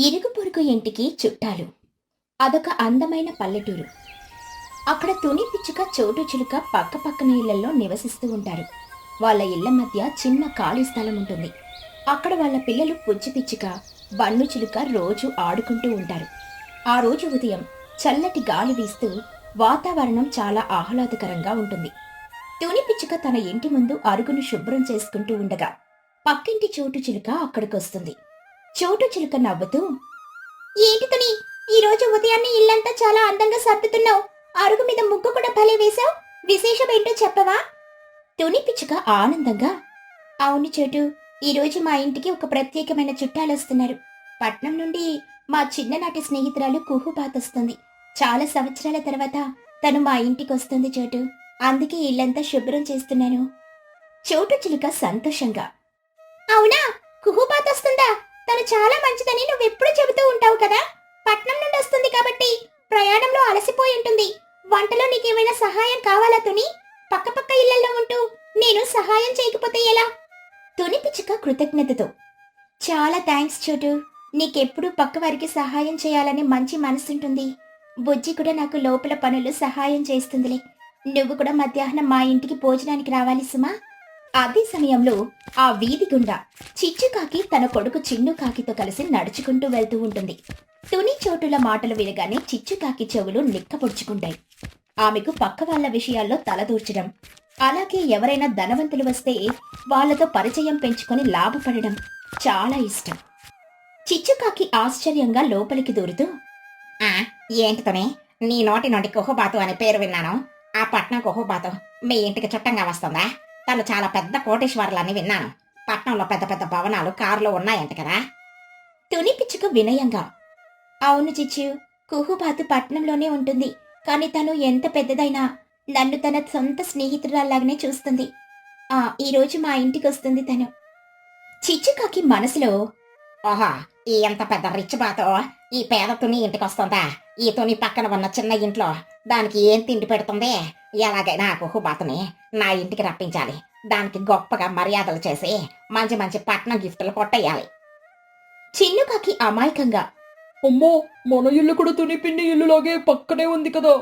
ఇరుగు పొరుగు ఇంటికి చుట్టాలు. అదొక అందమైన పల్లెటూరు. అక్కడ తుని పిచ్చుక, చోటు చిలుక పక్క పక్కన ఇళ్లలో నివసిస్తూ ఉంటారు. వాళ్ళ ఇళ్ల మధ్య చిన్న ఖాళీ స్థలం ఉంటుంది. అక్కడ వాళ్ళ పిల్లలు పుచ్చి పిచ్చుక, బన్ను చిలుక రోజు ఆడుకుంటూ ఉంటారు. ఆ రోజు ఉదయం చల్లటి గాలి వీస్తూ వాతావరణం చాలా ఆహ్లాదకరంగా ఉంటుంది. తుని పిచ్చుక తన ఇంటి ముందు అరుగును శుభ్రం చేసుకుంటూ ఉండగా పక్కింటి చోటు చిలుక అక్కడికొస్తుంది. చోటు చిలుక నవ్వుతూ, ఏంటి తుని, ఈరోజు ఉదయాన్నే ఇల్లంతా చాలా అందంగా సర్దుతున్నావు. అరుగు మీద ముగ్గు కూడా భలే వేశావు. విశేషమేంటో చెప్పవా? తుని పిచ్చుక ఆనందంగా, అవును చోటు, ఈరోజు మా ఇంటికి ఒక ప్రత్యేకమైన చుట్టాలొస్తున్నారు. పట్నం నుండి మా చిన్ననాటి స్నేహితురాలు కుహుబాత్ వస్తుంది. చాలా సంవత్సరాల తర్వాత తను మా ఇంటికి వస్తుంది చోటు. అందుకే ఇల్లంతా శుభ్రం చేస్తున్నాను. చోటు చిలుక సంతోషంగా, అవునా, కుహుబాత్ వస్తుందా? తను చాలా మంచిదని నువ్వెప్పుడు చెబుతూ ఉంటావు కదా. పట్నం నుండి వస్తుంది కాబట్టి ప్రయాణంలో అలసిపోయి ఉంటుంది. వంటలో నీకేమైనా సహాయం కావాలా తుని? పక్కపక్క ఇళ్లలో ఉంటూ నేను సహాయం చేయకపోతే ఎలా? తుని పిచ్చుక కృతజ్ఞతతో, చాలా థ్యాంక్స్ చోటు. నీకెప్పుడు పక్క వారికి సహాయం చేయాలని మంచి మనసుంటుంది. బుజ్జి కూడా నాకు లోపల పనులు సహాయం చేస్తుందిలే. నువ్వు కూడా మధ్యాహ్నం మా ఇంటికి భోజనానికి రావాలి సుమా. అదే సమయంలో ఆ వీధి గుండా చిచ్చుకాకి తన కొడుకు చిన్నుకాకితో కలిసి నడుచుకుంటూ వెళ్తూ ఉంటుంది. తుని చోటుల మాటలు వినగానే చిచ్చుకాకి చెవులు నిక్కపొడుచుకుంటాయి. ఆమెకు పక్క వాళ్ళ విషయాల్లో తలదూర్చడం, అలాగే ఎవరైనా ధనవంతులు వస్తే వాళ్లతో పరిచయం పెంచుకొని లాభపడడం చాలా ఇష్టం. చిచ్చుకాకి ఆశ్చర్యంగా లోపలికి దూరుతూ, ఏంటితోనే నీ నోటి నుండి కుహుబాతు అనే పేరు విన్నాను. ఆ పట్నం కుహుబాతు మీ ఇంటికి చుట్టంగా వస్తుందా? తను చాలా పెద్ద కోటేశ్వరులని విన్నాను. పట్నంలో పెద్ద పెద్ద భవనాలు, కారులు ఉన్నాయంట కదా. తుని పిచ్చుక వినయంగా, అవును చిచ్చు, కుహుబాతు పట్నంలోనే ఉంటుంది. కాని తను ఎంత పెద్దదైనా నన్ను తన సొంత స్నేహితురాల్లాగానే చూస్తుంది. ఈరోజు మా ఇంటికి వస్తుంది తను. చిచ్చుకాకి మనసులో, ఓహా, ఈ ఎంత పెద్ద రిచ్ బాతో ఈ పేద తుని ఇంటికి వస్తుందా? ఈ తుని పక్కన ఉన్న చిన్న ఇంట్లో దానికి ఏం తిండి పెడుతుంది? ఎలాగైనా ఆ కుహుబాతుని నా ఇంటికి రప్పించాలి. దానికి గొప్పగా మర్యాదలు చేసి మంచి మంచి పట్నం గిఫ్టులు కొట్టేయాలి. చిన్నుకాకి అమాయకంగా, అమ్మో, మన ఇల్లు కూడా తుని పిన్ని ఇల్లులాగే పక్కనే ఉంది కదా.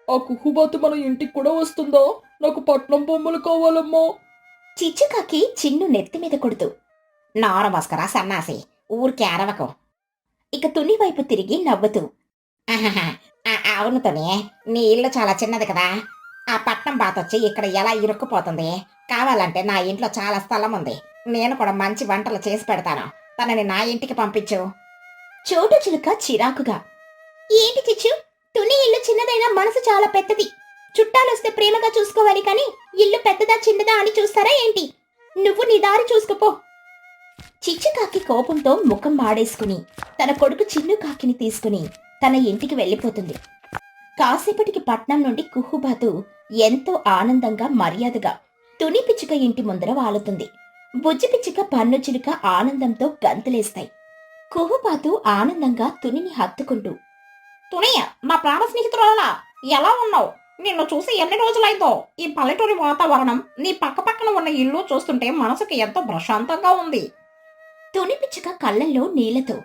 ఆ కుహుబాతు మన ఇంటికి కూడా వస్తుందా? నాకు పట్నం బొమ్మలు కావాలమ్మా. చిచ్చుకాకి చిన్ను నెత్తి మీద కొడుతూ, నార మస్కరా సన్నాసి, ఊరికే అరవకు. ఇక తుని వైపు తిరిగి నవ్వుతూ, ఆహాహా, అవును తుని, నీ ఇల్లు చాలా చిన్నది కదా. ఆ పట్నం బాతొచ్చి ఇక్కడ ఎలా ఇరుక్కుపోతుంది? కావాలంటే నా ఇంట్లో చాలా స్థలం ఉంది. నేను కూడా మంచి వంటలు చేసి పెడతాను. తనని నా ఇంటికి పంపించు. చోటు చిలుక చిరాకుగా, ఏంటి చిచ్చు, తుని ఇల్లు చిన్నదైనా మనసు చాలా పెద్దది. చుట్టాలొస్తే ప్రేమగా చూసుకోవాలి కాని ఇల్లు పెద్దదా చిన్నదా అని చూస్తారా ఏంటి? నువ్వు నీ దారి చూసుకోపో. చిచ్చుకాకి కోపంతో ముఖం మాడేసుకుని తన కొడుకు చిన్నుకాకిని తీసుకుని తన ఇంటికి వెళ్ళిపోతుంది. కాసేపటికి పట్నం నుండి కుహుబాతు ఎంతో ఆనందంగా మర్యాదగా తుని పిచ్చుక ఇంటి ముందర వాలుతుంది. బుజ్జి పిచ్చుక, పన్ను చిలుక ఆనందంతో గంతులేస్తాయి. కుహుబాతు ఆనందంగా తునిని హత్తుకుంటూ, తునయ్య, నా ప్రాణ స్నేహితురాలా, ఎలా ఉన్నావు? నిన్ను చూసి ఎన్ని రోజులైందో. ఈ పల్లెటూరి వాతావరణం, నీ పక్క పక్కన ఉన్న ఇల్లు చూస్తుంటే మనసుకి ఎంతో ప్రశాంతంగా ఉంది. తుని పిచ్చుక కళ్ళల్లో నీళ్లతో,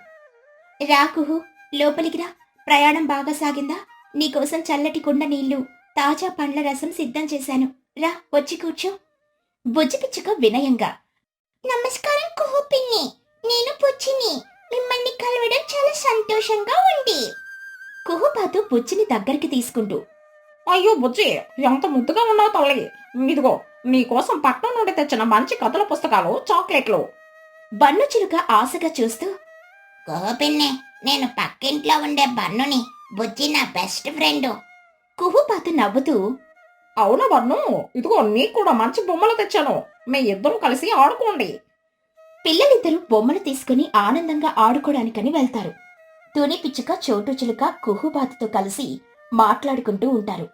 రా కుహు, లోపలికి రా. ప్రయాణం బాగా సాగిందా? నీకోసం చల్లటి కుండ నీళ్లు, తాజా పండ్ల రసం సిద్ధం చేశాను. రా, వచ్చి కూర్చో. బుజ్జి పిచ్చుక వినయంగా, నమస్కారం కుహు పిన్ని, నేను బుజ్జిని. మిమ్మల్ని కలవడం చాలా సంతోషంగా ఉంది. కుహుబాతు బుజ్జిని దగ్గరికి తీసుకుంటూ, అయ్యో బుజ్జి, ఎంత ముద్దుగా ఉన్నావు తల్లి. ఇదిగో నీకోసం పట్నం నుండి తెచ్చిన మంచి కథల పుస్తకాలు, చాక్లెట్లు. బన్ను చిలుక ఆశగా చూస్తూ, కుహుపిన్ని, నేను పక్కింట్లో ఉండే బన్నుని. బుజ్జి నా బెస్ట్ ఫ్రెండ్. కుహుబాతు నవ్వుతూ, అవునా బన్ను, ఇదిగో నీకు కూడా మంచి బొమ్మలు తెచ్చాను. మీ ఇద్దరు కలిసి ఆడుకోండి. పిల్లలిద్దరూ బొమ్మలు తీసుకుని ఆనందంగా ఆడుకోవడానికని వెళ్తారు. తుని పిచ్చుక, చోటు చిలుక కుహుబాతుతో కలిసి మాట్లాడుకుంటూ ఉంటారు.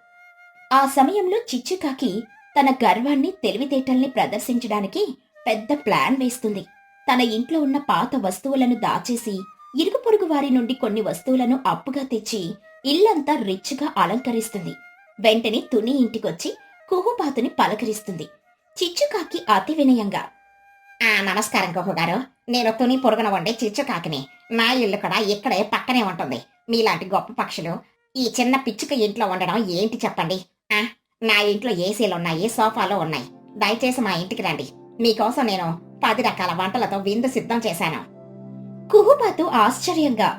ఆ సమయంలో చిచ్చుకాకి తన గర్వాన్ని, తెలివితేటల్ని ప్రదర్శించడానికి పెద్ద ప్లాన్ వేస్తుంది. తన ఇంట్లో ఉన్న పాత వస్తువులను దాచేసి ఇరుగు పొరుగు వారి నుండి కొన్ని వస్తువులను అప్పుగా తెచ్చి ఇల్లంతా రిచ్గా అలంకరిస్తుంది. వెంటనే తుని ఇంటికొచ్చి కుహుబాతుని పలకరిస్తుంది. చిచ్చుకాకి అతి వినయంగా, నమస్కారం కుహు గారు. నేను తుని పొరుగున ఉండే చిచ్చుకాకిని. నా ఇల్లు కూడా ఇక్కడే పక్కనే ఉంటుంది. మీలాంటి గొప్ప పక్షులు ఈ చిన్న పిచ్చుక ఇంట్లో ఉండడం ఏంటి చెప్పండి. ఆ నా ఇంట్లో ఏసీలున్నాయి, సోఫాలు ఉన్నాయి. దయచేసి మా ఇంటికి రండి. మీకోసం నేను 10 రకాల వంటలతో విందు సిద్ధం చేశాను. కుహుబాతు ఆశ్చర్యంగా,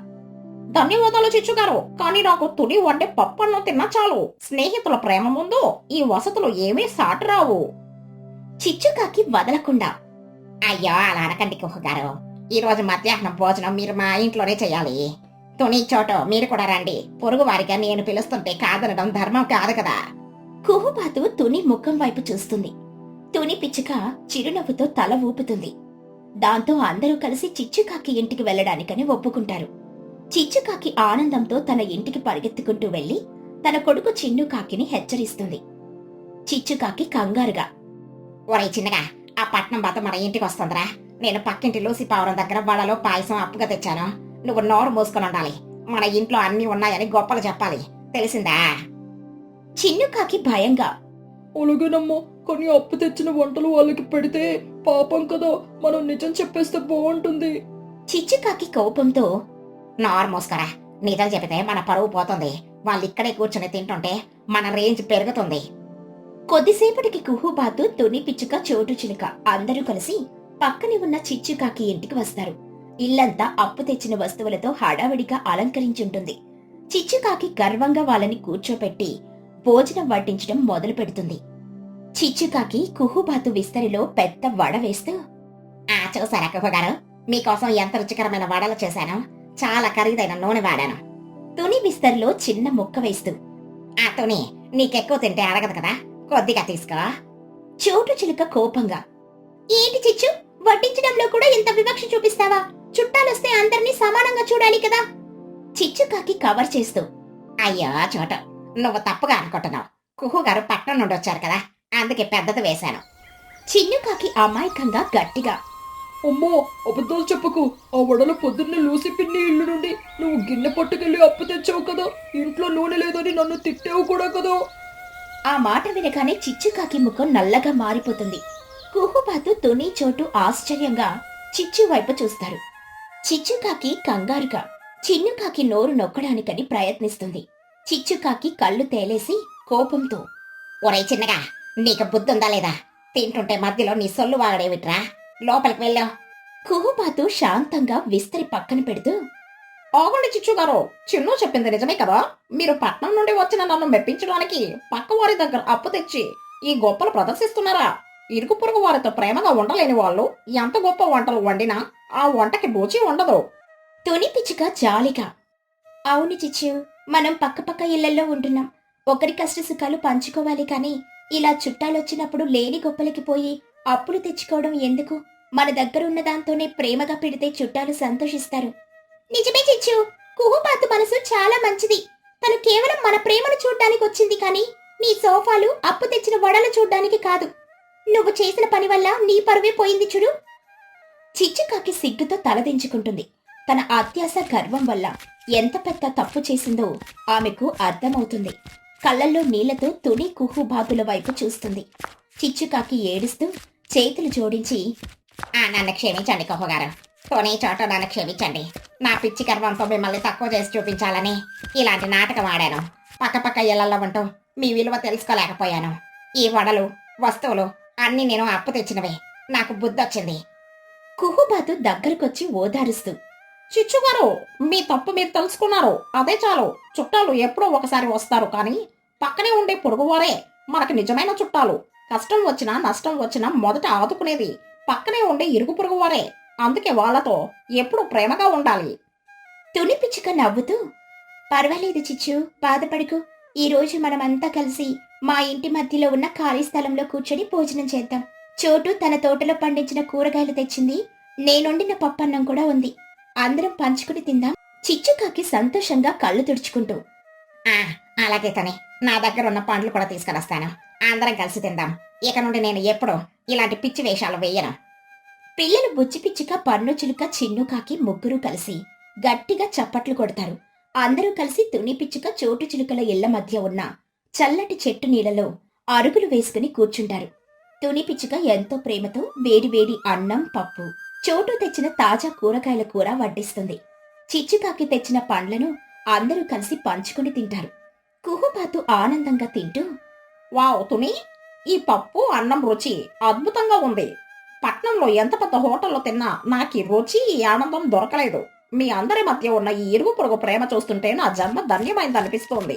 ధన్యవాదాలు చిచ్చుగారు, కానీ నాకు తుని వండే పప్పన్నం తిన్నా చాలు. స్నేహితుల ప్రేమ ముందు ఈ వసతులు ఏమీ సాటిరావు. చిచ్చుకాకి వదలకుండా, అయ్యో అలా అనకండి కుహు గారు. ఈ రోజు మధ్యాహ్నం భోజనం మీరు మా ఇంట్లోనే చేయాలి. తుని చోటు మీరు కూడా రండి. పొరుగు వారిగా నేను పిలుస్తుంటే కాదనడం ధర్మం కాదు కదా. కుహుబాతు తుని ముఖం వైపు చూస్తుంది. తుని పిచ్చుక చిరునవ్వుతో తల ఊపుతుంది. దాంతో అందరూ కలిసి చిచ్చుకాకి ఇంటికి వెళ్లడానికని ఒప్పుకుంటారు. చిచ్చుకాకి ఆనందంతో తన ఇంటికి పరిగెత్తుకుంటూ వెళ్లి తన కొడుకు చిన్నుకాకిని హెచ్చరిస్తుంది. చిచ్చుకాకి కంగారుగా, ఒరే చిన్నగా, ఆ పట్నం బాత మన ఇంటికి వస్తుందిరా. నేను పక్కింటి లూసి పావురం దగ్గర వాళ్ళలో పాయసం అప్పుగా తెచ్చాను. నువ్వు నోరు మూసుకొని ఉండాలి. మన ఇంట్లో అన్ని ఉన్నాయని గొప్పలు చెప్పాలి, తెలిసిందా? చిన్నుకాకి భయంగా, అలాగేనమ్మా, కానీ అప్పు తెచ్చిన వంటలు వాళ్ళకి పెడితే పాపం కదా, మనం నిజం చెప్పేస్తే బాగుంటుంది. చిచ్చుకాకి కోపంతో, నోరు మూసుకోరా. నిజం చెబితే మన పరువు పోతుంది. వాళ్ళు ఇక్కడే కూర్చుని తింటుంటే మన రేంజ్ పెరుగుతుంది. కొద్దిసేపటికి కుహుబాతు, తుని పిచ్చుక, చోటు చిలుక అందరూ కలిసి పక్కనే ఉన్న చిచ్చుకాకి ఇంటికి వస్తారు. ఇల్లంతా అప్పు తెచ్చిన వస్తువులతో హడావిడిగా అలంకరించుంటుంది. చిచ్చుకాకి గర్వంగా వాళ్ళని కూర్చోపెట్టి భోజనం వడ్డించడం మొదలు పెడుతుంది. చిచ్చుకాకి కుహుబాతు విస్తరిలో పెద్ద వడ వేస్తూ, చూసారా కుహు గారు, మీకోసం ఎంత రుచికరమైన వడలు చేశాను. చాలా ఖరీదైన నూనె వాడాను. తుని విస్తరిలో చిన్న ముక్క వేస్తూ, తుని, నీకెక్కువ తింటే అరగదు కదా, కొద్దిగా తీసుకో. చోటు చిలుక కోపంగా, ఏంటి చిచ్చు, వడ్డించడంలో కూడా ఇంత వివక్ష చూపిస్తావా? చుట్టాలొస్తే అందరినీ సమానంగా చూడాలి కదా. చిచ్చుకాకి కవర్ చేస్తూ, అయ్యో చోట, నువ్వు తప్పుగా అనుకుంటున్నావు. కుహు గారు పట్నం నుండి వచ్చారు కదా, అందుకే పెద్దది వేశాను. చిన్నుకాకి అమాయకంగా గట్టిగా, అమ్మో, అబద్ధాలు చెప్పకు. ఆ వడలు పొద్దున్నే లూసి పిన్ని ఇల్లు నుండి నువ్వు గిన్నె పట్టుకెళ్ళి అప్పు తెచ్చావు కదా, ఇంట్లో నూనె లేదని నన్ను తిట్టావు కూడా కదా. ఆ మాట వినగానే చిచ్చుకాకి ముఖం నల్లగా మారిపోతుంది. కుహుబాతు, తుని, చోటు ఆశ్చర్యంగా చిచ్చు వైపు చూస్తారు. చిచ్చుకాకి కంగారుగా చిన్నుకాకి నోరు నొక్కడానికని ప్రయత్నిస్తుంది. చిచ్చుకాకి కళ్ళు తేలేసి కోపంతో, ఒరే చిన్నగా, నీకు బుద్ధుందా లేదా? తింటుంటే మధ్యలో నీ సొల్లు వాగడేవిట్రా. లోపలికి వెళ్ళావు. కుహుబాతు శాంతంగా విస్తరి పక్కన పెడుతూ, ఆగండి చిచ్చు గారు, చిన్ను చెప్పింది నిజమే కదా. మీరు పట్నం నుండి వచ్చిన నన్ను మెప్పించడానికి పక్క వారి దగ్గర అప్పు తెచ్చి ఈ గొప్పలు ప్రదర్శిస్తున్నారా? ఇరుగు పొరుగు వారితో ప్రేమగా ఉండలేని వాళ్ళు ఎంత గొప్ప వంటలు వండినా ఆ వంటకి రుచి ఉండదు. తుని పిచ్చుక జాలిగా, అవును చిచ్చు, మనం పక్కపక్క ఇళ్లల్లో ఉంటున్నాం. ఒకరి కష్ట సుఖాలు పంచుకోవాలి కానీ ఇలా చుట్టాలొచ్చినప్పుడు లేని గొప్పలకి పోయి అప్పులు తెచ్చుకోవడం ఎందుకు? మన దగ్గరున్న దాంతోనే ప్రేమగా పెడితే చుట్టాలు సంతోషిస్తారు. నిజమే చిచ్చు, కుహుబాతు మనసు చాలా మంచిది. తను కేవలం మన ప్రేమను చూడ్డానికి వచ్చింది కానీ నీ సోఫాలు, అప్పు తెచ్చిన వడలు చూడ్డానికి కాదు. నువ్వు చేసిన పని వల్ల నీ పరువే పోయింది చూడు. చిచ్చుకాకి సిగ్గుతో తలదించుకుంటుంది. తన అత్యాస గర్వం వల్ల ఎంత పెద్ద తప్పు చేసిందో ఆమెకు అర్థమవుతుంది. కళ్ళల్లో నీళ్లతో తుని కుహుబాతుల వైపు చూస్తుంది. చిచ్చుకాకి ఏడుస్తూ చేతులు జోడించి, నన్ను క్షమించండి కుహుగారు. తుని చోట నన్ను క్షమించండి. నా పిచ్చి గర్వంతో మిమ్మల్ని తక్కువ చేసి చూపించాలని ఇలాంటి నాటకం ఆడాను. పక్కపక్క ఇళ్లలో ఉంటూ మీ విలువ తెలుసుకోలేకపోయాను. ఈ వడలు, వస్తువులు అన్నీ నేను అప్పు తెచ్చినవే. నాకు బుద్ధొచ్చింది. కుహుబాతు దగ్గరకొచ్చి ఓదారుస్తూ, చిచ్చుగారు, మీ తప్పు మీరు తెలుసుకున్నారు, అదే చాలు. చుట్టాలు ఎప్పుడో ఒకసారి వస్తారు కానీ పక్కనే ఉండే పొరుగువారే మనకు నిజమైన చుట్టాలు. కష్టం వచ్చినా నష్టం వచ్చినా మొదట ఆదుకునేది పక్కనే ఉండే ఇరుగు పొరుగువారే. అందుకే వాళ్ళతో ఎప్పుడు ప్రేమగా ఉండాలి. తుని పిచ్చుక నవ్వుతూ, పర్వాలేదు చిచ్చు, బాధపడుకు. ఈ రోజు మనమంతా కలిసి మా ఇంటి మధ్యలో ఉన్న ఖాళీ స్థలంలో కూర్చొని భోజనం చేద్దాం. చోటు తన తోటలో పండించిన కూరగాయలు తెచ్చింది, నేనొండిన పప్పన్నం కూడా ఉంది. అందరం పంచుకుని తిందాం. చిచ్చుకాకి సంతోషంగా కళ్ళు తుడుచుకుంటూ, అలాగే తనే, నా దగ్గర ఉన్న పండ్లు కూడా తీసుకురస్తాను. అందరం కలిసి తిందాం. ఇక నుండి నేను ఎప్పుడు ఇలాంటి పిచ్చి వేషాలు వేయను. పిల్లలు బుజ్జి పిచ్చుక, పన్ను చిలుక, చిన్నుకాకి ముగ్గురు కలిసి గట్టిగా చప్పట్లు కొడతారు. అందరూ కలిసి తుని పిచ్చుక, చోటు చిలుకల ఇళ్ల మధ్య ఉన్న చల్లటి చెట్టు నీడలో అరుగులు వేసుకుని కూర్చుంటారు. తుని పిచ్చుక ఎంతో ప్రేమతో వేడివేడి అన్నం పప్పు చోటు తెచ్చిన తాజా కూరగాయల కూర వడ్డిస్తుంది. చిచ్చుకాకి తెచ్చిన పండ్లను అందరూ కలిసి పంచుకుని తింటారు. కుహుబాతు ఆనందంగా తింటూ, వావ్ తుని, ఈ పప్పు అన్నం రుచి అద్భుతంగా ఉంది. పట్నంలో ఎంత పెద్ద హోటల్లో తిన్నా నాకు ఈ రుచి, ఈ ఆనందం దొరకలేదు. మీ అందరి మధ్య ఉన్న ఈ ఇరుగు పొరుగు ప్రేమ చూస్తుంటే నా జన్మ ధన్యమైందనిపిస్తోంది.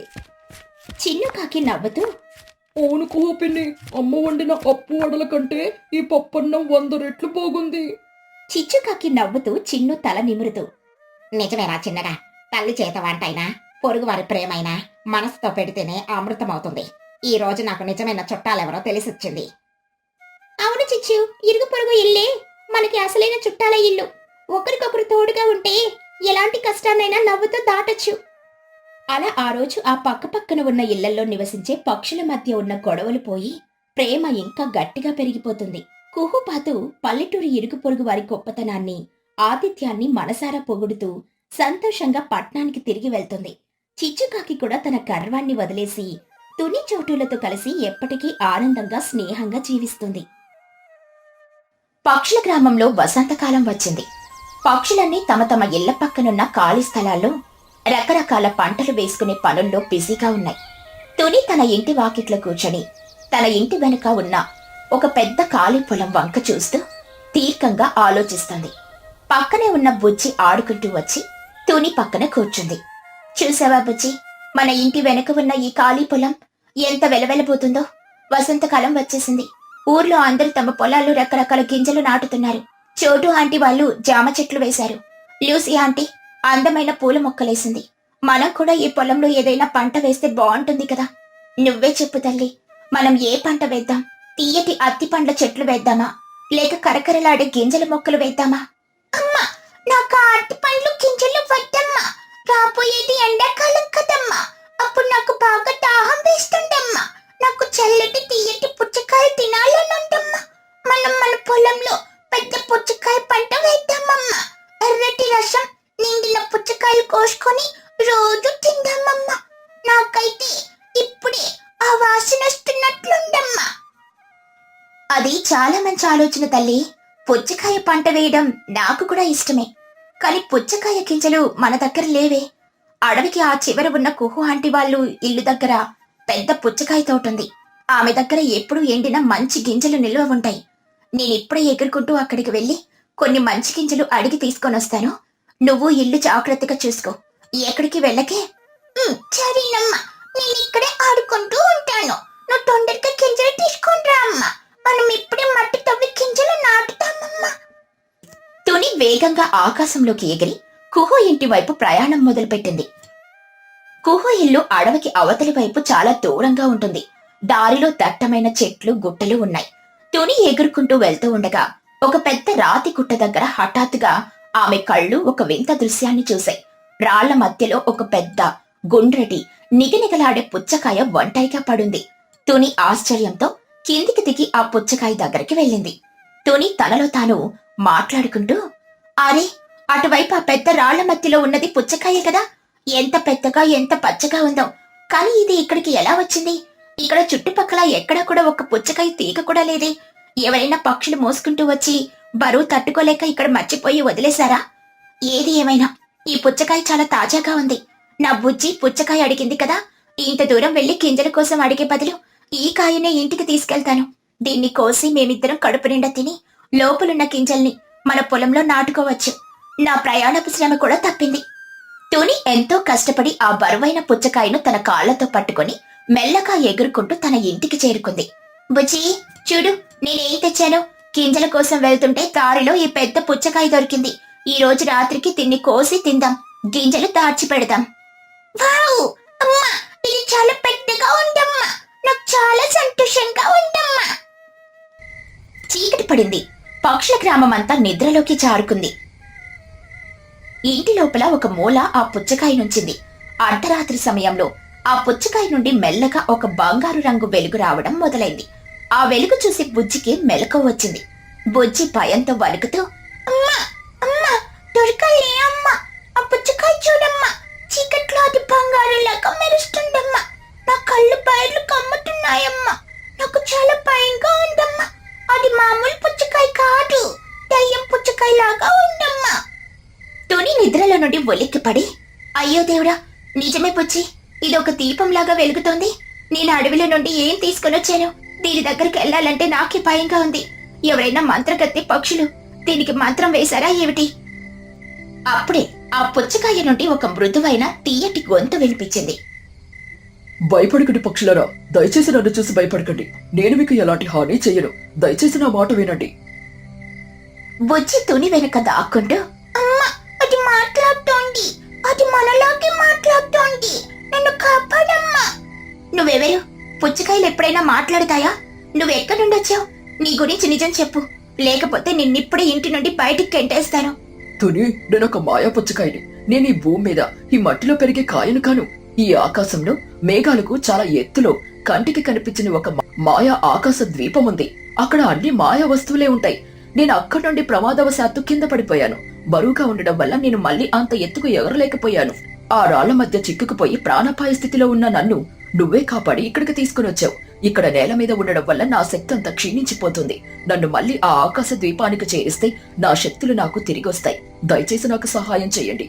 చిన్నుకాకి నవ్వుతూ, అవును కుహు పిన్ని, అమ్మ వండిన అప్పు వడల కంటే ఈ పప్పన్నం 100 రెట్లు బాగుంది. చిచ్చుకాకి నవ్వుతూ చిన్ను తల నిమురుతూ, నిజమేనా చిన్నగా? తల్లి చేత వంటైనా పొరుగువారి ప్రేమైనా మనసుతో పెడితేనే అమృతమవుతుంది. ఈ రోజు నాకు నిజమైన చుట్టాలెవరో తెలిసొచ్చింది. అవును చిచ్చు, ఇరుగు పొరుగు ఇల్లే మనకి అసలైన చుట్టాల ఇల్లు. ఒకరికొకరు తోడుగా ఉంటే ఎలాంటి కష్టాన్నైనా నవ్వుతూ దాటొచ్చు. అలా ఆ రోజు ఆ పక్కపక్కన ఉన్న ఇళ్లలో నివసించే పక్షుల మధ్య ఉన్న గొడవలు పోయి ప్రేమ ఇంకా గట్టిగా పెరిగిపోతుంది. కుహుపాతు పల్లెటూరి ఇరుగు పొరుగు వారి గొప్పతనాన్ని, ఆతిథ్యాన్ని మనసారా పొగుడుతూ సంతోషంగా పట్నానికి తిరిగి వెళ్తుంది. చిచ్చుకాకి కూడా తన గర్వాన్ని వదిలేసి తుని చోటులతో కలిసి ఎప్పటికీ ఆనందంగా స్నేహంగా జీవిస్తుంది. పక్షుల గ్రామంలో వసంతకాలం వచ్చింది. పక్షులన్నీ తమ తమ ఇళ్ల పక్కనున్న ఖాళీ స్థలాల్లో రకరకాల పంటలు వేసుకునే పనుల్లో బిజీగా ఉన్నాయి. తుని తన ఇంటి వాకిట్లో కూర్చొని తన ఇంటి వెనుక ఉన్న ఒక పెద్ద ఖాళీ పొలం వంక చూస్తూ తీర్ఘంగా ఆలోచిస్తుంది. పక్కనే ఉన్న బుజ్జి ఆడుకుంటూ వచ్చి తుని పక్కన కూర్చుంది. చూసావా బుజ్జి, మన ఇంటి వెనుక ఉన్న ఈ ఖాళీ పొలం ఎంత వెలవెలబోతుందో. వసంతకాలం వచ్చేసింది. ఊర్లో అందరూ తమ పొలాల్లో రకరకాల గింజలు నాటుతున్నారు. చోటు ఆంటీ వాళ్ళు జామ చెట్లు వేశారు. లూసీ ఆంటీ అందమైన పూల మొక్కలేసింది. మనం కూడా ఈ పొలంలో ఏదైనా పంట వేస్తే బాగుంటుంది కదా. నువ్వే చెప్పు తల్లి, మనం ఏ పంట వేద్దాం? తీయటి అత్తి పండ్ల చెట్లు వేద్దామా, లేక కరకరలాడే గింజల మొక్కలు వేద్దామా? అమ్మా, నాకు అత్తి పండ్లు గింజలు వద్దమ్మా. రాబోయేది ఎండాకాలం కదమ్మా, అప్పుడు నాకు బాగా దాహం వేస్తుందమ్మా. నాకు చల్లటి తీయటి పుచ్చకాయ తినాలనుందమ్మా. మనం మన పొలంలో పెద్ద పుచ్చకాయ పంట వేద్దామమ్మా. ఎర్రటి రసం నిండిన పుచ్చకాయలు కోసుకొని రోజు తిందామమ్మా. నాకైతే ఇప్పుడే ఆ వాసన వస్తున్నట్లుందమ్మా. అది చాలా మంచి ఆలోచన తల్లి. పుచ్చకాయ పంట వేయడం నాకు కూడా ఇష్టమే. కాని పుచ్చకాయ గింజలు మన దగ్గర లేవే. అడవికి ఆ చివర ఉన్న కుహు ఆంటీ వాళ్ళు ఇల్లు దగ్గర పెద్ద పుచ్చకాయ తోటుంది. ఆమె దగ్గర ఎప్పుడూ ఎండిన మంచి గింజలు నిల్వ ఉంటాయి. నేనిప్పుడే ఎగురుకుంటూ అక్కడికి వెళ్లి కొన్ని మంచి గింజలు అడిగి తీసుకొని వస్తాను. నువ్వు ఇల్లు జాగ్రత్తగా చూసుకో, ఎక్కడికి వెళ్ళకే. సరేనమ్మా, నేను ఇక్కడే ఆడుకుంటూ ఉంటాను. నువ్వు తొందరగా గింజలు తీసుకొని రా అమ్మా. మనం ఇప్పుడే మట్టి తవ్వి గింజలు నాటుతామమ్మా. తుని వేగంగా ఆకాశంలోకి ఎగిరి కుహు ఇంటి వైపు ప్రయాణం మొదలుపెట్టింది. కుహు ఇల్లు అడవికి అవతలి వైపు చాలా దూరంగా ఉంటుంది. దారిలో దట్టమైన చెట్లు గుట్టలు ఉన్నాయి. తుని ఎగురుకుంటూ వెళ్తూ ఉండగా ఒక పెద్ద రాతి గుట్ట దగ్గర హఠాత్తుగా ఆమె కళ్ళు ఒక వింత దృశ్యాన్ని చూశాయి. రాళ్ల మధ్యలో ఒక పెద్ద గుండ్రటి నిగనిగలాడే పుచ్చకాయ ఒంటరిగా పడుంది. తుని ఆశ్చర్యంతో కిందికి దిగి ఆ పుచ్చకాయ దగ్గరికి వెళ్ళింది. తుని తనలో తాను మాట్లాడుకుంటూ, అరే, అటువైపు ఆ పెద్ద రాళ్ల మధ్యలో ఉన్నది పుచ్చకాయ కదా. ఎంత పెద్దగా ఎంత పచ్చగా ఉందో. కానీ ఇది ఇక్కడికి ఎలా వచ్చింది? ఇక్కడ చుట్టుపక్కల ఎక్కడా కూడా ఒక పుచ్చకాయ తీగ కూడా లేదే. ఎవరైనా పక్షులు మోసుకుంటూ వచ్చి బరువు తట్టుకోలేక ఇక్కడ మర్చిపోయి వదిలేశారా? ఏది ఏమైనా ఈ పుచ్చకాయ చాలా తాజాగా ఉంది. నా బుజ్జి పుచ్చకాయ అడిగింది కదా, ఇంత దూరం వెళ్లి గింజల కోసం అడిగే బదులు ఈ కాయనే ఇంటికి తీసుకెళ్తాను. దీన్ని కోసి మేమిద్దరం కడుపు నిండా తిని లోపలున్న గింజల్ని మన పొలంలో నాటుకోవచ్చు. నా ప్రయాణపు శ్రమ కూడా తప్పింది. తుని ఎంతో కష్టపడి ఆ బరువైన పుచ్చకాయను తన కాళ్లతో పట్టుకుని మెల్లగా ఎగురుకుంటూ తన ఇంటికి చేరుకుంది. బుజ్జి, చూడు నేనేం తెచ్చాను. గింజల కోసం వెళ్తుంటే దారిలో ఈ పెద్ద పుచ్చకాయ దొరికింది. ఈ రోజు రాత్రికి తిన్ని కోసి తిందాం, గింజలు దాచి పెడదాం. వావ్ అమ్మా, ఇది చాలా పెద్దగా ఉందమ్మా. నాకు చాలా సంతోషంగా ఉందమ్మా. చీకటి పడింది. పక్షుల గ్రామం అంతా నిద్రలోకి జారుకుంది. ఇంటి లోపల ఒక మూల ఆ పుచ్చకాయ నుంచింది. అర్ధరాత్రి సమయంలో ఆ పుచ్చకాయ నుండి మెల్లగా ఒక బంగారు రంగు వెలుగు రావడం మొదలైంది. ఆ వెలుగు చూసి బుజ్జికి మెలకువ వచ్చింది. బుజ్జి భయంతో వణుకుతూ, అమ్మా అమ్మా, దొరకలే అమ్మా. ఆ పుచ్చకాయ చూడమ్మా, చీకట్లో అది బంగారులాగా మెరుస్తుందమ్మా. నా కళ్ళు బయర్లు కమ్ముతున్నాయమ్మా. నాకు చాలా భయంగా ఉందమ్మా. అది మామూలు పుచ్చకాయ కాదు, దయ్యం పుచ్చకాయ లాగా ఉందమ్మా. తుని నిద్రలో నుండి ఒలిక్కిపడి, అయ్యో దేవుడా, నిజమే పుచ్చి, ఇదొక దీపంలాగా వెలుగుతోంది. నేను అడవిలో నుండి ఏం తీసుకుని వచ్చాను? దీని దగ్గరికి వెళ్ళాలంటే నాకే భయంగా ఉంది. ఎవరైనా మంత్రగత్తె పక్షులు దీనికి మంత్రం వేశారా ఏమిటి? అప్పుడే ఆ పుచ్చకాయ నుండి ఒక మృదువైన తీయటి గొంతు వినిపించింది. భయపడకండి పక్షులారా, దయచేసి నన్ను చూసి భయపడకండి. నేను మీకు ఎలాంటి హాని చెయ్యను. దయచేసి నా మాట వినండి. బుజ్జి తుని వెనుక దాక్కుంటూ, అమ్మా, అది మాట్లాడుతోంది, అది మనలాగే మాట్లాడుతోంది, నన్ను కాపాడమ్మా. నువ్వెవరు? పుచ్చకాయలు ఎప్పుడైనా మాట్లాడతాయా? నువ్వెక్కడి నుండి వచ్చావు? నీ గురించి నిజం చెప్పు, లేకపోతే నిన్నిప్పుడే ఇంటి నుండి బయటికి కెంటేస్తాను. తుని, నేను ఒక మాయా పుచ్చకాయని. నేను ఈ భూమి మీద ఈ మట్టిలో పెరిగే కాయను కాను. ఈ ఆకాశంలో మేఘాలకు చాలా ఎత్తులో కంటికి కనిపించిన ఒక మాయా ఆకాశ ద్వీపం ఉంది. అక్కడ అన్ని మాయా వస్తువులే ఉంటాయి. నేను అక్కడి నుండి ప్రమాదవశాత్తు కింద పడిపోయాను. బరువుగా ఉండడం వల్ల నేను మళ్ళీ అంత ఎత్తుకు ఎగరలేకపోయాను. ఆ రాళ్ల మధ్య చిక్కుకుపోయి ప్రాణాపాయ స్థితిలో ఉన్న నన్ను నువ్వే కాపాడి ఇక్కడికి తీసుకుని వచ్చావు. ఇక్కడ నేల మీద ఉండడం వల్ల నా శక్తి అంతా క్షీణించిపోతుంది. నన్ను మళ్ళీ ఆ ఆకాశ ద్వీపానికి చేరిస్తే నా శక్తులు నాకు తిరిగి వస్తాయి. దయచేసి నాకు సహాయం చేయండి.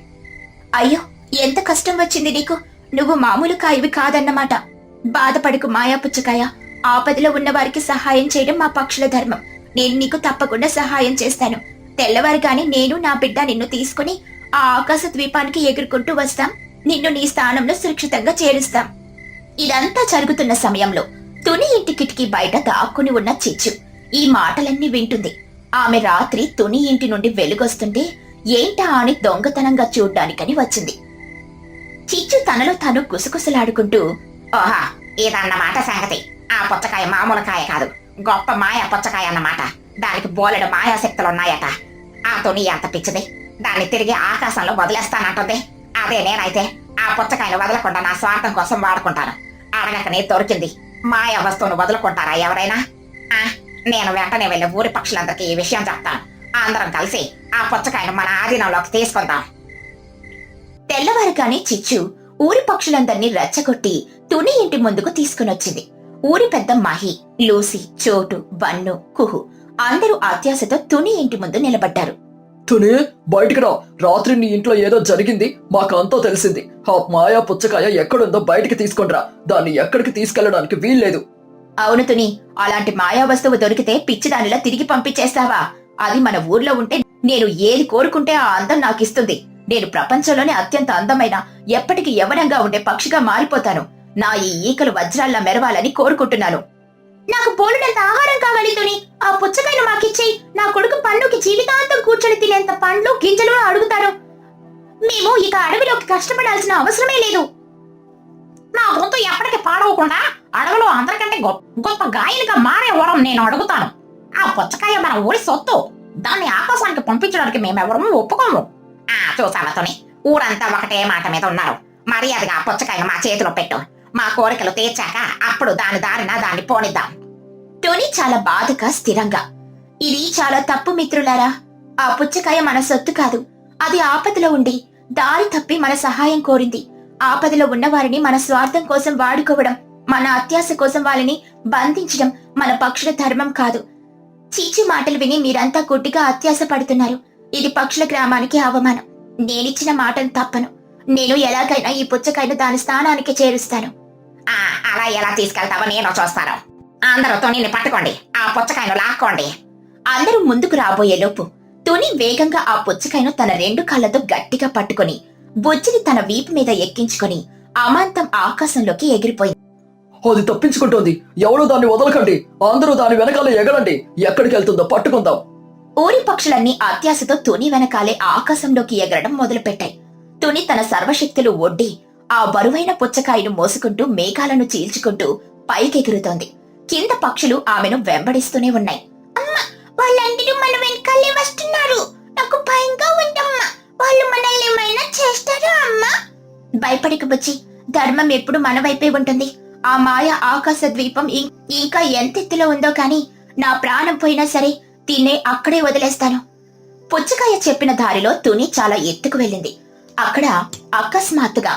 అయ్యో, ఎంత కష్టం వచ్చింది నీకు. నువ్వు మామూలు కాయవి కాదన్నమాట. బాధపడకు మాయా పుచ్చకాయ. ఆపదలో ఉన్న వారికి సహాయం చేయడం మా పక్షుల ధర్మం. నేను నీకు తప్పకుండా సహాయం చేస్తాను. తెల్లవారుగానే నేను నా బిడ్డ నిన్ను తీసుకుని ఆ ఆకాశ ద్వీపానికి ఎగురుకుంటూ వస్తాం. నిన్ను నీ స్థానంలో సురక్షితంగా చేరుస్తాం. ఇదంతా జరుగుతున్న సమయంలో తుని ఇంటి కిటికీ బయట దాక్కుని ఉన్న చిచ్చు ఈ మాటలన్నీ వింటుంది. ఆమె రాత్రి తుని ఇంటి నుండి వెలుగొస్తుంటే ఏంటా అని దొంగతనంగా చూడ్డానికని వచ్చింది. చిచ్చు తనలో తాను గుసగుసలాడుకుంటూ, ఓహా, ఇదన్నమాట సంగతి. ఆ పుచ్చకాయ మామూలు కాయ కాదు, గొప్ప మాయా పుచ్చకాయ అన్నమాట. దానికి బోలెడు మాయాశక్తులున్నాయట. ఆ తుని ఎంత పిచ్చిది, దాన్ని తిరిగి ఆకాశంలో వదిలేస్తానంటుంది. అదే నేనైతే ఆ పుచ్చకాయను వదలకుండా నా స్వార్థం కోసం వాడుకుంటాను. అడగకనే దొరికింది మాయా వస్తువును వదులుకుంటారా ఎవరైనా? నేను వెంటనే వెళ్లి ఊరి పక్షులందరికీ ఈ విషయం చెప్తాను. అందరం కలిసి ఆ పుచ్చకాయను మన ఆధీనంలోకి తీసుకుందాం. తెల్లవారుగానే చిచ్చు ఊరి పక్షులందర్నీ రెచ్చగొట్టి తుని ఇంటి ముందుకు తీసుకునొచ్చింది. ఊరి పెద్ద మహి, లూసి, చోటు, బన్ను, కుహు అందరూ అత్యాశతో తుని ఇంటి ముందు నిలబడ్డారు. తుని, బయటికి రా. రాత్రి నీ ఇంట్లో ఏదో జరిగింది, మాకంతా తెలిసింది. ఆ మాయా పుచ్చకాయ ఎక్కడుందో బయటికి తీసుకొనిరా. దాన్ని ఎక్కడికి తీసుకెళ్లడానికి వీల్లేదు. అవును తుని, అలాంటి మాయా వస్తువు దొరికితే పిచ్చిదానిలా తిరిగి పంపించేస్తావా? అది మన ఊర్లో ఉంటే నేను ఏది కోరుకుంటే ఆ అందం నాకిస్తుంది. నేను ప్రపంచంలోనే అత్యంత అందమైన, ఎప్పటికీ యవ్వనంగా ఉండే పక్షిగా మారిపోతాను. నా ఈ ఈకలు వజ్రాల్లా మెరవాలని కోరుకుంటున్నాను. నాకు బోలుడంత ఆహారం కావాలి తుని. ఆ పుచ్చకాయను మాకిచ్చేయి. నా కొడుకు పన్నుకి జీవితాంతం కూర్చొని తినేంత పండ్లు గింజలు అడుగుతాడు. మేము ఇక అడవిలోకి కష్టపడాల్సిన అవసరమే లేదు. నా గొంతు ఎప్పటికీ పాడవకుండా అడవిలో అందరికంటే గొప్ప గాయనిగా మారే వరం నేను అడుగుతాను. ఆ పుచ్చకాయ మన ఊరి సొత్తు. దాన్ని ఆకాశానికి పంపించడానికి మేమెవరూ ఒప్పుకోము. చూసావా తుని, ఊరంతా ఒకటే మాట మీద ఉన్నారు. మర్యాదగా ఆ పుచ్చకాయను మా చేతిలో పెట్టు. మా కోరికలు తీర్చాక అప్పుడు దాని దారిన దాన్ని పోనిద్దాం. తుని చాలా బాధగా స్థిరంగా, ఇది చాలా తప్పు మిత్రులారా. ఆ పుచ్చకాయ మన సొత్తు కాదు. అది ఆపదలో ఉండి దారి తప్పి మన సహాయం కోరింది. ఆపదలో ఉన్న వారిని మన స్వార్థం కోసం వాడుకోవడం, మన అత్యాశ కోసం వాళ్ళని బంధించడం మన పక్షుల ధర్మం కాదు. చీచి మాటలు విని మీరంతా గుడ్డిగా అత్యాశ పడుతున్నారు. ఇది పక్షుల గ్రామానికి అవమానం. నేనిచ్చిన మాటను తప్పను. నేను ఎలాగైనా ఈ పుచ్చకాయను దాని స్థానానికి చేరుస్తాను. అలా ఎలా తీసుకెళ్తావో నేను చూస్తాను. అందరూ తునిని పట్టుకోండి, ఆ పుచ్చకాయను లాక్కోండి. అందరూ ముందుకు రాబోయేలోపు తుని వేగంగా ఆ పుచ్చకాయను తన 2 కాళ్లతో గట్టిగా పట్టుకుని బుజ్జిని తన వీపు మీద ఎక్కించుకుని అమాంతం ఆకాశంలోకి ఎగిరిపోయింది. అది తప్పించుకుంటోంది. ఎవరూ దాన్ని వదలకండి. అందరూ దాని వెనకాల ఎగరండి. ఎక్కడికి వెళ్తుందో పట్టుకుందాం. ఊరి పక్షులన్నీ అత్యాశతో తుని వెనకాలే ఆకాశంలోకి ఎగరడం మొదలుపెట్టాయి. తుని తన సర్వశక్తులు ఒడ్డి ఆ బరువైన పుచ్చకాయను మోసుకుంటూ మేఘాలను చీల్చుకుంటూ పైకెగురుతోంది. కింద పక్షులు ఆమెను వెంబడిస్తూనే ఉన్నాయి. అమ్మా, వాళ్ళందరూ మన వెనకాలే వస్తున్నారు. నాకు భయంగా ఉందమ్మా. వాళ్ళు మనల్ని ఏమైనా చేస్తారా అమ్మా? భయపడకు బుజ్జి, ధర్మం ఎప్పుడు మన వైపే ఉంటుంది. ఆ మాయ ఆకాశ ద్వీపం ఇంకా ఎంతెత్తులో ఉందో కాని నా ప్రాణం పోయినా సరే దీన్నే అక్కడే వదిలేస్తాను. పుచ్చకాయ చెప్పిన దారిలో తుని చాలా ఎత్తుకు వెళ్ళింది. అక్కడ అకస్మాత్తుగా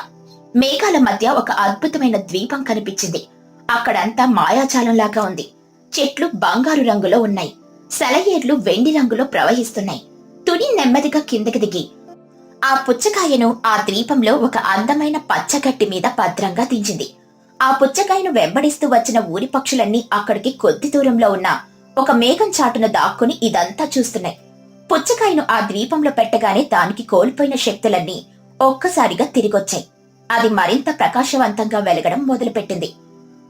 మేఘాల మధ్య ఒక అద్భుతమైన ద్వీపం కనిపించింది. అక్కడంతా మాయాజాలంలాగా ఉంది. చెట్లు బంగారు రంగులో ఉన్నాయి. సెలయేర్లు వెండి రంగులో ప్రవహిస్తున్నాయి. తుని నెమ్మదిగా కిందకి దిగి ఆ పుచ్చకాయను ఆ ద్వీపంలో ఒక అందమైన పచ్చగట్టి మీద భద్రంగా దించింది. ఆ పుచ్చకాయను వెంబడిస్తూ వచ్చిన ఊరి పక్షులన్నీ అక్కడికి కొద్ది దూరంలో ఉన్న ఒక మేఘం చాటున దాక్కుని ఇదంతా చూస్తున్నాయి. పుచ్చకాయను ఆ ద్వీపంలో పెట్టగానే దానికి కోల్పోయిన శక్తులన్నీ ఒక్కసారిగా తిరిగొచ్చాయి. అది మరింత ప్రకాశవంతంగా వెలగడం మొదలుపెట్టింది.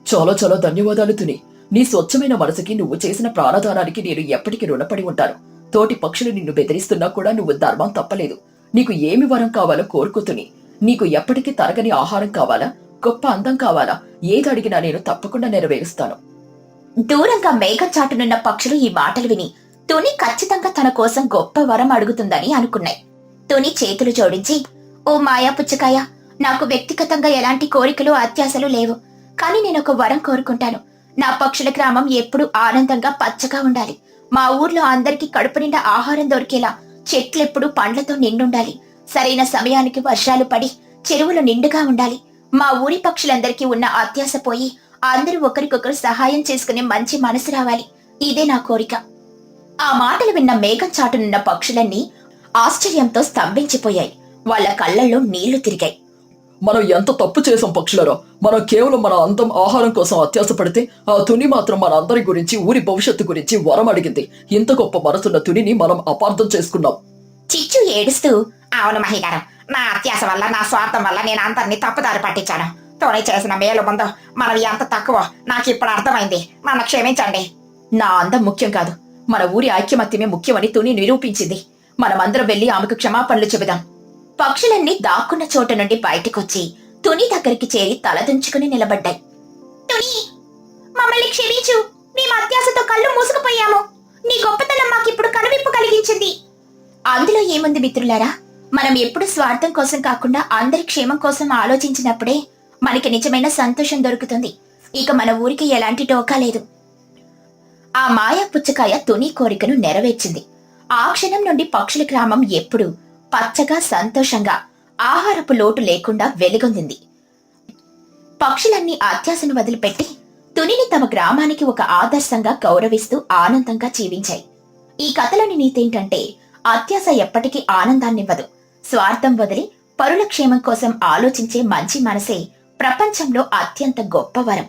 చాలా చాలా ధన్యవాదాలు తుని. నీ స్వచ్ఛమైన మనసుకి నువ్వు చేసిన ప్రాణదానానికి నేను ఎప్పటికీ రుణపడి ఉంటాను. తోటి పక్షులు నిన్ను బెదిరిస్తున్నా కూడా నువ్వు ధర్మం తప్పలేదు. నీకు ఏమి వరం కావాలో కోరుకుతుని. నీకు ఎప్పటికీ తరగని ఆహారం కావాలా, గొప్ప అందం కావాలా, ఏది అడిగినా నేను తప్పకుండా నెరవేరుస్తాను. దూరంగా మేఘం చాటునున్న పక్షులు ఈ మాటలు విని తుని ఖచ్చితంగా తన కోసం గొప్ప వరం అడుగుతుందని అనుకున్నాయి. తుని చేతులు జోడించి, ఓ మాయా పుచ్చకాయ, నాకు వ్యక్తిగతంగా ఎలాంటి కోరికలు అత్యాశలు లేవు. కానీ నేనొక వరం కోరుకుంటాను. నా పక్షుల గ్రామం ఎప్పుడూ ఆనందంగా పచ్చగా ఉండాలి. మా ఊర్లో అందరికీ కడుపు నిండా ఆహారం దొరికేలా చెట్లెప్పుడు పండ్లతో నిండుండాలి. సరైన సమయానికి వర్షాలు పడి చెరువులు నిండుగా ఉండాలి. మా ఊరి పక్షులందరికీ ఉన్న అత్యాశ పోయి అందరూ ఒకరికొకరు సహాయం చేసుకునే మంచి మనసు రావాలి. ఇదే నా కోరిక. ఆ మాటలు విన్న మేఘం చాటునున్న పక్షులన్నీ ఆశ్చర్యంతో స్తంభించిపోయాయి. వాళ్ళ కళ్ళల్లో నీళ్లు తిరిగాయి. మనం ఎంత తప్పు చేసాం పక్షులరా. మనం కేవలం మన అందం ఆహారం కోసం అత్యాశ పడితే ఆ తుని మాత్రం మన అందరి గురించి, ఊరి భవిష్యత్తు గురించి వరం అడిగింది. ఇంత గొప్ప మనసున్న తునిని మనం అపార్థం చేసుకున్నాం. చిచ్చు ఏడుస్తూ, అవును మహిగారు, నా అత్యాశ వల్ల, నా స్వార్థం వల్ల నేను అందరినీ తప్పుదారి పట్టించాను. తోని చేసిన మేలు ముందు మనం ఎంత తక్కువ నాకు ఇప్పుడు అర్థమైంది. నన్ను క్షమించండి. నా అందం ముఖ్యం కాదు, మన ఊరి ఐక్యమత్యమే ముఖ్యమని తుని నిరూపించింది. మనమందరం వెళ్లి ఆమెకు క్షమాపణలు చెబుదాం. పక్షులన్నీ దాక్కున్న చోట నుండి బయటకొచ్చి తుని దగ్గరికి చేరి తలదించుకుని నిలబడ్డాయి. తుని, మమ్మల్ని క్షమించు. మేము అత్యాశతో కళ్ళు మూసుకుపోయాము. నీ గొప్పతనం మాకిప్పుడు కనువిప్పు కలిగించింది. అందులో ఏముంది మిత్రులారా, మనం ఎప్పుడు స్వార్థం కోసం కాకుండా అందరి క్షేమం కోసం ఆలోచించినప్పుడే మనకి నిజమైన సంతోషం దొరుకుతుంది. ఇక మన ఊరికి ఎలాంటి టోకా లేదు. ఆ మాయా పుచ్చకాయ తుని కోరికను నెరవేర్చింది. ఆ క్షణం నుండి పక్షుల గ్రామం ఎప్పుడూ పచ్చగా, సంతోషంగా, ఆహారపు లోటు లేకుండా వెలుగొందింది. పక్షులన్నీ అత్యాశను వదిలిపెట్టి తునిని తమ గ్రామానికి ఒక ఆదర్శంగా గౌరవిస్తూ ఆనందంగా జీవించాయి. ఈ కథలోని నీతేంటంటే, అత్యాశ ఎప్పటికీ ఆనందాన్నివ్వదు. స్వార్థం వదిలి పరుల క్షేమం కోసం ఆలోచించే మంచి మనసే ప్రపంచంలో అత్యంత గొప్ప వరం.